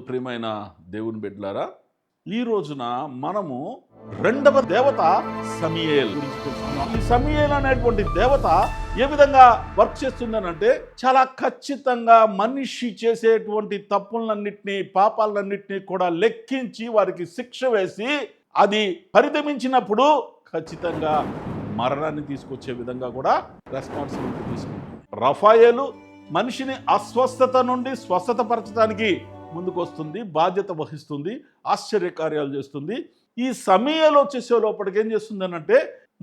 ప్రియమైన దేవుని బిడ్డలారా, ఈ రోజున మనము రెండవ దేవత సమూయేలు గురించి తెలుసుకున్నాం. ఈ సమూయేలు అనేటువంటి దేవత ఏ విధంగా వర్క్ చేస్తుందనంటే, చాలా ఖచ్చితంగా మనిషి చేసేటువంటి తప్పులన్నింటినీ, పాపాలన్నింటినీ కూడా లెక్కించి వారికి శిక్ష వేసి, అది పరితమించినప్పుడు ఖచ్చితంగా మరణాన్ని తీసుకొచ్చే విధంగా కూడా రెస్పాన్సిబిలిటీ తీసుకుంటుంది. రఫాయేలు మనిషిని అస్వస్థత నుండి స్వస్థత పరచడానికి ముందుకు వస్తుంది, బాధ్యత వహిస్తుంది, ఆశ్చర్యకార్యాలు చేస్తుంది. ఈ సమూయేలు వచ్చేసే లోపలికి ఏం చేస్తుంది అంటే,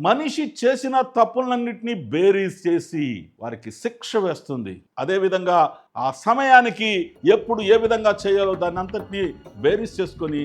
మనిషి చేసిన తప్పులన్నింటినీ బేరీజ్ చేసి వారికి శిక్ష వేస్తుంది. అదేవిధంగా ఆ సమయానికి ఎప్పుడు ఏ విధంగా చేయాలో దాన్ని అంతటినీ బేరీజ్ చేసుకొని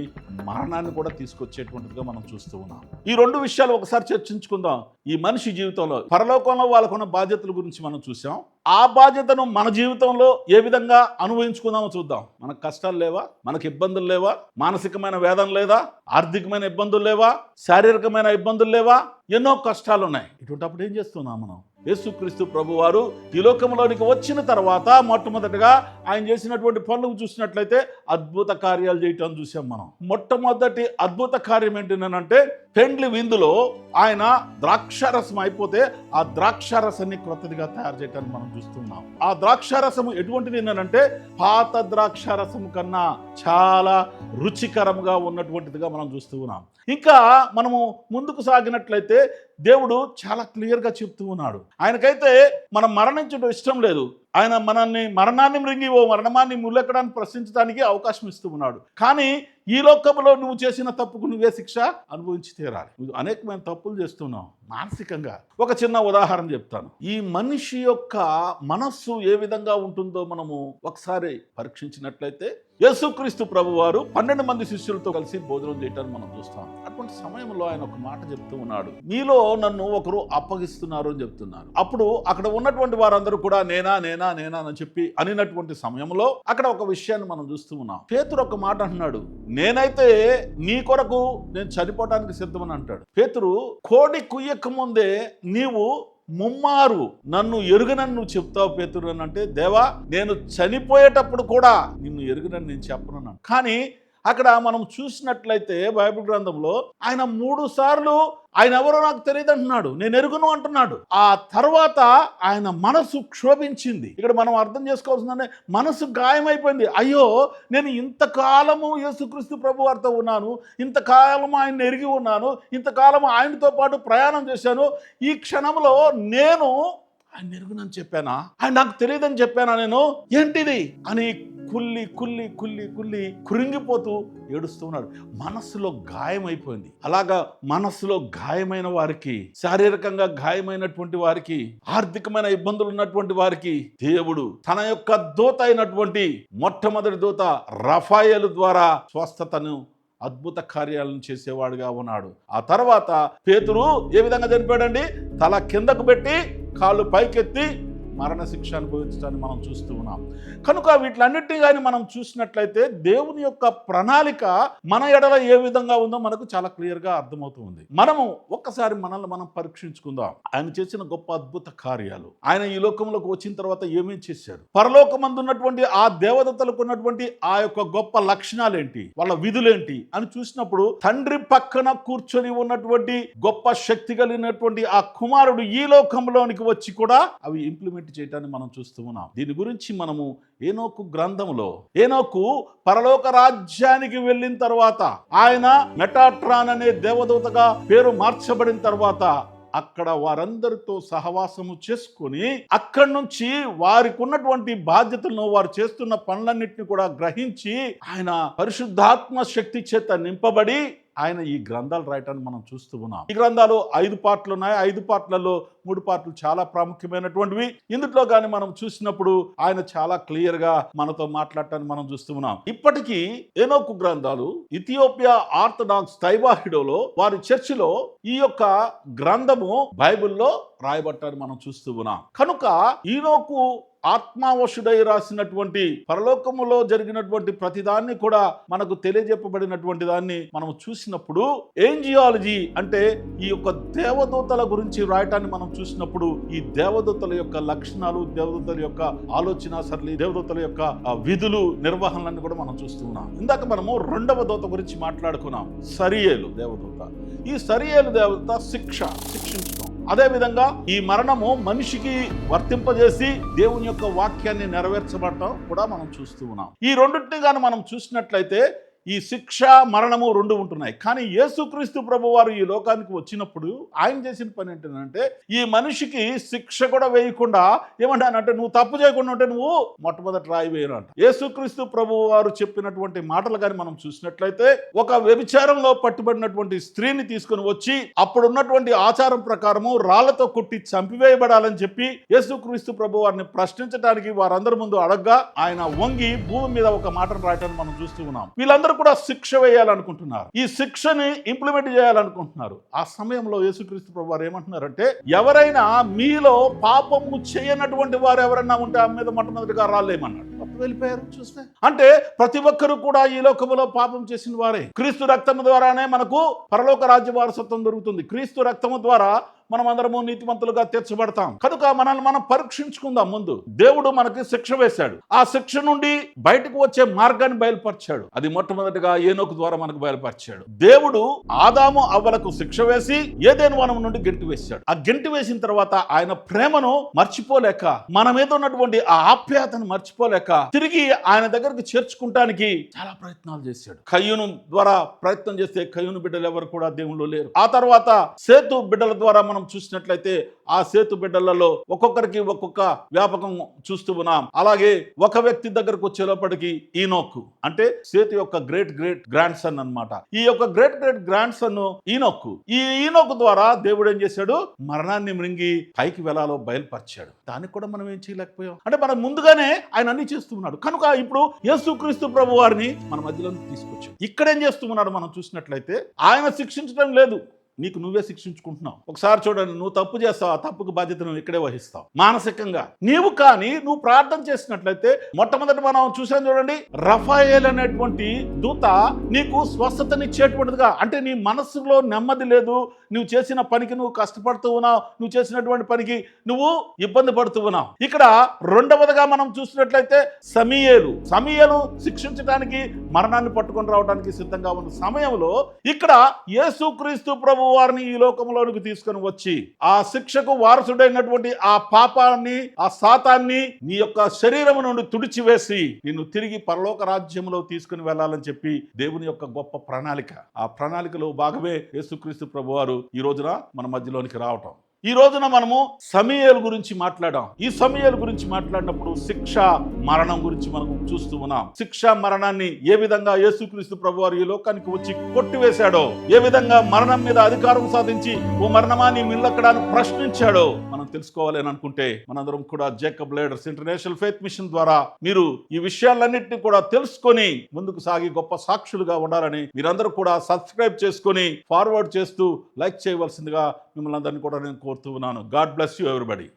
మరణాన్ని కూడా తీసుకొచ్చేటువంటిదిగా మనం చూస్తూ ఉన్నాం. ఈ రెండు విషయాలు ఒకసారి చర్చించుకుందాం. ఈ మనిషి జీవితంలో, పరలోకంలో వాళ్ళకున్న బాధ్యతల గురించి మనం చూసాం. ఆ బాధ్యతను మన జీవితంలో ఏ విధంగా అనుభవించుకుందామో చూద్దాం. మనకు కష్టాలు లేవా? మనకు ఇబ్బందులు లేవా? మానసికమైన వేదన లేదా? ఆర్థికమైన ఇబ్బందులు లేవా? శారీరకమైన ఇబ్బందులు లేవా? ఎన్నో కష్టాలు ఉన్నాయి. ఇటువంటిప్పుడు ఏం చేస్తున్నాం మనం? యేసుక్రీస్తు ప్రభువారు ఈ లోకంలోనికి వచ్చిన తర్వాత మొట్టమొదటిగా ఆయన చేసినటువంటి పనులు చూసినట్లయితే అద్భుత కార్యాలు చేయటం చూసాం మనం. మొట్టమొదటి అద్భుత కార్యం ఏంటంటే, పెండ్లి విందులో ఆయన ద్రాక్షారసం అయిపోతే ఆ ద్రాక్షారసాన్ని క్రొత్తదిగా తయారు చేయటాన్ని మనం చూస్తున్నాం. ఆ ద్రాక్షారసము ఎటువంటిది ఏంటంటే, పాత ద్రాక్షారసము కన్నా చాలా రుచికరంగా ఉన్నటువంటిదిగా మనం చూస్తూ ఉన్నాం. ఇంకా మనము ముందుకు సాగినట్లయితే దేవుడు చాలా క్లియర్గా చెప్తూ ఉన్నాడు. ఆయనకైతే మనం మరణించడం ఇష్టం లేదు. ఆయన మరణాన్ని మృంగి ఓ మరణమాన్ని ముల్లెక్కడానికి ప్రశ్నించడానికి అవకాశం ఇస్తూ ఉన్నాడు. కానీ ఈ లోకంలో నువ్వు చేసిన తప్పుకు నువ్వే శిక్ష అనుభవించి తీరాలి. నువ్వు అనేకమైన తప్పులు చేస్తున్నావు మానసికంగా. ఒక చిన్న ఉదాహరణ చెప్తాను. ఈ మనిషి యొక్క మనస్సు ఏ విధంగా ఉంటుందో మనము ఒకసారి పరీక్షించినట్లయితే, యేసుక్రీస్తు ప్రభువారు 12 మంది శిష్యులతో కలిసి భోజనం చేయటాన్ని మనం చూస్తాం. అటువంటి సమయంలో ఆయన ఒక మాట చెప్తూ ఉన్నాడు, మీలో నన్ను ఒకరు అప్పగిస్తున్నారు అని చెప్తున్నారు. అప్పుడు అక్కడ ఉన్నటువంటి వారందరూ కూడా నేనా అని చెప్పి అనినటువంటి సమయంలో అక్కడ ఒక విషయాన్ని మనం చూస్తూ ఉన్నాం. పేతురు ఒక మాట అంటున్నాడు, నేనైతే నీ కొరకు నేను చనిపోవడానికి సిద్ధమని అంటాడు. పేతురు, కోడి కుయ్యక ముందే నీవు ముమ్మారు నన్ను ఎరుగనని నువ్వు చెప్తావు పేతురు అని అంటే, దేవా నేను చనిపోయేటప్పుడు కూడా నిన్ను ఎరుగనని నేను చెప్పను. కానీ అక్కడ మనం చూసినట్లయితే బైబిల్ గ్రంథంలో ఆయన 3 సార్లు ఆయన ఎవరో నాకు తెలియదు అంటున్నాడు, నేను ఎరుగును అంటున్నాడు. ఆ తర్వాత ఆయన మనసు క్షోభించింది. ఇక్కడ మనం అర్థం చేసుకోవాల్సిందంటే, మనసు గాయమైపోయింది. అయ్యో, నేను ఇంతకాలము యేసుక్రీస్తు ప్రభు వారితో ఉన్నాను, ఇంతకాలము ఆయన ఎరిగి ఉన్నాను, ఇంతకాలము ఆయనతో పాటు ప్రయాణం చేశాను, ఈ క్షణంలో నేను ఆయన ఎరుగునని చెప్పానా, ఆయన నాకు తెలియదని చెప్పానా, నేను ఏంటిది అని కుల్లి కుల్లి కుల్లి కుల్లి కృంగిపోతూ ఏడుస్తున్నాడు. మనస్సులో గాయమైపోయింది. అలాగా మనస్సులో గాయమైన వారికి, శారీరకంగా గాయమైనటువంటి వారికి, ఆర్థికమైన ఇబ్బందులు ఉన్నటువంటి వారికి దేవుడు తన యొక్క దూత అయినటువంటి మొట్టమొదటి దూత రఫాయేలు ద్వారా స్వస్థతను, అద్భుత కార్యాలను చేసేవాడుగా ఉన్నాడు. ఆ తర్వాత పేతురు ఏ విధంగా చనిపోయాడండి? తల కిందకు పెట్టి కాళ్ళు పైకెత్తి మరణశిక్ష అనుభవించడాన్ని మనం చూస్తూ ఉన్నాం. కనుక వీటిలన్నిటినీ కానీ మనం చూసినట్లయితే దేవుని యొక్క ప్రణాళిక మన ఎడల ఏ విధంగా ఉందో మనకు చాలా క్లియర్గా అర్థమవుతుంది. మనము ఒక్కసారి మనల్ని మనం పరీక్షించుకుందాం. ఆయన చేసిన గొప్ప అద్భుత కార్యాలు, ఆయన ఈ లోకంలోకి వచ్చిన తర్వాత ఏమేమి చేశాడు, పరలోకమందు ఉన్నటువంటి ఆ దేవదత్తలకు ఉన్నటువంటి ఆ యొక్క గొప్ప లక్షణాలేంటి, వాళ్ళ విధులేంటి అని చూసినప్పుడు, తండ్రి పక్కన కూర్చొని ఉన్నటువంటి గొప్ప శక్తి కలిగినటువంటి ఆ కుమారుడు ఈ లోకంలోనికి వచ్చి కూడా అవి ఇంప్లిమెంట్ చేయటాన్ని మనం చూస్తూ ఉన్నాం. దీని గురించి మనము ఏనోకు గ్రంథంలో, ఏనోకు పరలోక రాజ్యానికి వెళ్ళిన తర్వాత, ఆయన మెటాట్రాన్ అనే దేవదూతగా పేరు మార్చబడిన తర్వాత అక్కడ వారందరితో సహవాసము చేసుకొని, అక్కడి నుంచి వారికి ఉన్నటువంటి బాధ్యతలను, వారు చేస్తున్న పనులన్నింటినీ కూడా గ్రహించి, ఆయన పరిశుద్ధాత్మ శక్తి చేత నింపబడి ఆయన ఈ గ్రంథాలు రాయటాన్ని మనం చూస్తూ ఉన్నాం. ఈ గ్రంథాలు 5 పార్ట్లు ఉన్నాయి. 5 పార్ట్లలో 3 పార్ట్లు చాలా ప్రాముఖ్యమైనటువంటివి. ఇందులో కానీ మనం చూసినప్పుడు ఆయన చాలా క్లియర్గా మనతో మాట్లాడటాన్ని మనం చూస్తూ ఉన్నాం. ఇప్పటికీ ఏనోకు గ్రంథాలు ఇథియోపియా ఆర్థడాక్స్ తైవాహిడోలో వారి చర్చిలో ఈ యొక్క గ్రంథము బైబిల్లో రాయబట్టాన్ని మనం చూస్తూ ఉన్నాం. కనుక ఈనోకు ఆత్మావశుడై రాసినటువంటి పరలోకములో జరిగినటువంటి ప్రతిదాన్ని కూడా మనకు తెలియజెప్పబడినటువంటి దాన్ని మనం చూసినప్పుడు ఏంజియాలజీ అంటే ఈ యొక్క దేవదూతల గురించి రాయటాన్ని మనం చూసినప్పుడు ఈ దేవదూతల యొక్క లక్షణాలు, దేవదూతల యొక్క ఆలోచన సరళి, దేవదూతల యొక్క విధులు, నిర్వహణలన్నీ కూడా మనం చూస్తున్నాం. ఇందాక మనము రెండవ దూత గురించి మాట్లాడుకున్నాం, సరియేలు దేవదూత. ఈ సరియేలు దేవదూత శిక్షించడం, అదేవిధంగా ఈ మరణము మనిషికి వర్తింపజేసి దేవుని యొక్క వాక్యాన్ని నెరవేర్చబడటం కూడా మనం చూస్తూ ఉన్నాం. ఈ రెండింటిని కానీ మనం చూసినట్లయితే ఈ శిక్ష, మరణము రెండు ఉంటున్నాయి. కానీ యేసుక్రీస్తు ప్రభు వారు ఈ లోకానికి వచ్చినప్పుడు ఆయన చేసిన పని ఏంటంటే ఈ మనిషికి శిక్ష కూడా వేయకుండా ఏమంటానంటే నువ్వు తప్పు చేయకుండా ఉంటే నువ్వు మొట్టమొదటి రాయి వేయనంట. యేసుక్రీస్తు ప్రభు వారు చెప్పినటువంటి మాటలు కానీ మనం చూసినట్లయితే ఒక వ్యభిచారంలో పట్టుబడినటువంటి స్త్రీని తీసుకుని వచ్చి అప్పుడున్నటువంటి ఆచారం ప్రకారము రాళ్లతో కొట్టి చంపివేయబడాలని చెప్పి యేసుక్రీస్తు ప్రభు వారిని ప్రశ్నించడానికి వారందరి ముందు అడగ్గా ఆయన వంగి భూమి మీద ఒక మాటను రాయటాన్ని మనం చూస్తూ ఉన్నాం. వీళ్ళందరూ కూడా శిక్ష వేయాలనుకుంటున్నారు, ఈ శిక్షని ఇంప్లిమెంట్ చేయాలనుకుంటున్నారు. ఆ సమయంలో యేసుక్రీస్తు ప్రభు వారు ఏమంటున్నారంటే ఎవరైనా మీలో పాపము చేయనటువంటి వారు ఎవరైనా ఉంటే ఆ మీద మొట్టమొదటిగా రాలేమన్నాడు. వెళ్ళిపోయారు. చూస్తే అంటే ప్రతి ఒక్కరు కూడా ఈ లోకములో పాపం చేసిన వారే. క్రీస్తు రక్తము ద్వారానే మనకు పరలోక రాజ్య వారసత్వం దొరుకుతుంది. క్రీస్తు రక్తము ద్వారా మనం అందరము నీతిమంతులుగా తీర్చబడతాం. కనుక మనల్ని మనం పరీక్షించుకుందాం. ముందు దేవుడు మనకి శిక్ష వేశాడు, ఆ శిక్ష నుండి బయటకు వచ్చే మార్గాన్ని బయలుపరిచాడు. అది మొట్టమొదటిగా ఏనోకు ద్వారా మనకు బయలుపరిచాడు. దేవుడు ఆదాము అవ్వలకు శిక్ష వేసి ఏదెను వనం నుండి గెంటి వేశాడు. ఆ గెంటి వేసిన తర్వాత ఆయన ప్రేమను మర్చిపోలేక, మన మీద ఉన్నటువంటి ఆ ఆప్యాయతను మర్చిపోలేక తిరిగి ఆయన దగ్గరికి చేర్చుకుంటానికి చాలా ప్రయత్నాలు చేశాడు. కయ్యూను ద్వారా ప్రయత్నం చేస్తే కయ్యూను బిడ్డలు ఎవరు కూడా దేవుళ్ళు లేరు. ఆ తర్వాత సేతు బిడ్డల ద్వారా మనం చూసినట్లయితే ఆ సేతు బిడ్డలలో ఒక్కొక్కరికి ఒక్కొక్క వ్యాపకం చూస్తూ ఉన్నాం. అలాగే ఒక వ్యక్తి దగ్గరకు వచ్చేలోపటికి ఈనోకు అంటే సేతు యొక్క గ్రేట్ గ్రాండ్ సన్ అన్నమాట. ఈ యొక్క గ్రేట్ గ్రాండ్ సన్ ఈనోకు. ఈ ఈనోకు ద్వారా దేవుడు ఏం చేశాడు, మరణాన్ని మృంగి పైకి వెళ్లాలో బయలుపరిచాడు. దానికి కూడా మనం ఏం చేయలేకపోయాం. అంటే మనం ముందుగానే ఆయన అన్ని చేస్తున్నాడు. కనుక ఇప్పుడు యేసుక్రీస్తు ప్రభు వారిని మన మధ్యలో తీసుకొచ్చాడు. ఇక్కడేం చేస్తున్నాడు మనం చూసినట్లయితే ఆయన శిక్షించడం లేదు, నీకు నువ్వే శిక్షించుకుంటున్నావు. ఒకసారి చూడండి, నువ్వు తప్పు చేస్తావు, ఆ తప్పుకు బాధ్యత నువ్వు ఇక్కడే వహిస్తావు మానసికంగా. నీవు కానీ నువ్వు ప్రార్థన చేసినట్లయితే మొట్టమొదటి మనం చూసాం చూడండి, రఫాయేల్ అనేటువంటి దూత నీకు స్వస్థతనిచ్చేటువంటిదిగా, అంటే నీ మనస్సులో నెమ్మది లేదు, నువ్వు చేసిన పనికి నువ్వు కష్టపడుతూ ఉన్నావు, నువ్వు చేసినటువంటి పనికి నువ్వు ఇబ్బంది పడుతూ ఉన్నావు. ఇక్కడ రెండవదిగా మనం చూసినట్లయితే సమీయేలు శిక్షించడానికి, మరణాన్ని పట్టుకొని రావడానికి సిద్ధంగా ఉన్న సమయంలో ఇక్కడ యేసుక్రీస్తు ప్రభు వారిని ఈ లోకంలోనికి తీసుకొని వచ్చి ఆ శిక్షకు వారసుడైనటువంటి ఆ పాపాన్ని, ఆ శాతాన్ని నీ యొక్క శరీరం నుండి తుడిచివేసి నిన్ను తిరిగి పరలోక రాజ్యంలో తీసుకుని వెళ్ళాలని చెప్పి దేవుని యొక్క గొప్ప ప్రణాళిక. ఆ ప్రణాళికలో భాగమే యేసుక్రీస్తు ప్రభు వారు ఈ రోజున మన మధ్యలోనికి రావటం. ఈ రోజున మనము సమూయేలు గురించి మాట్లాడాం. ఈ సమూయేలు గురించి మాట్లాడినప్పుడు శిక్ష, మరణం గురించి మనం చూస్తూ ఉన్నాం. శిక్ష, మరణాన్ని ఏ విధంగా యేసుక్రీస్తు ప్రభు వారు ఈ లోకానికి వచ్చి కొట్టివేశాడో, ఏ విధంగా మరణం మీద అధికారం సాధించి ఓ మరణమా నీ మిల్లక్కడాన్ని ప్రశ్నించాడో మనం తెలుసుకోవాలి అని అనుకుంటే మనందరం కూడా Jacob Ladders international faith mission ద్వారా మీరు ఈ విషయాలన్నింటినీ కూడా తెలుసుకొని ముందుకు సాగి గొప్ప సాక్షులుగా ఉండాలని మీరందరూ కూడా సబ్స్క్రైబ్ చేసుకొని ఫార్వర్డ్ చేస్తూ లైక్ చేయవలసిందిగా మిమ్మల్ని అందరినీ కూడా నేను కోరుతూ ఉన్నాను. God bless you everybody.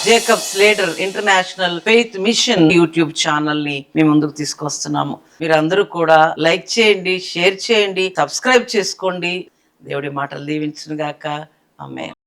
Jacob Slater international faith mission YouTube channel ని మేము ముందుకు తీసుకొస్తున్నాము. మీరందరూ కూడా లైక్ చేయండి, షేర్ చేయండి, సబ్స్క్రైబ్ చేసుకోండి. దేవుడి మాటలు దీవించును గాక. ఆమేన్.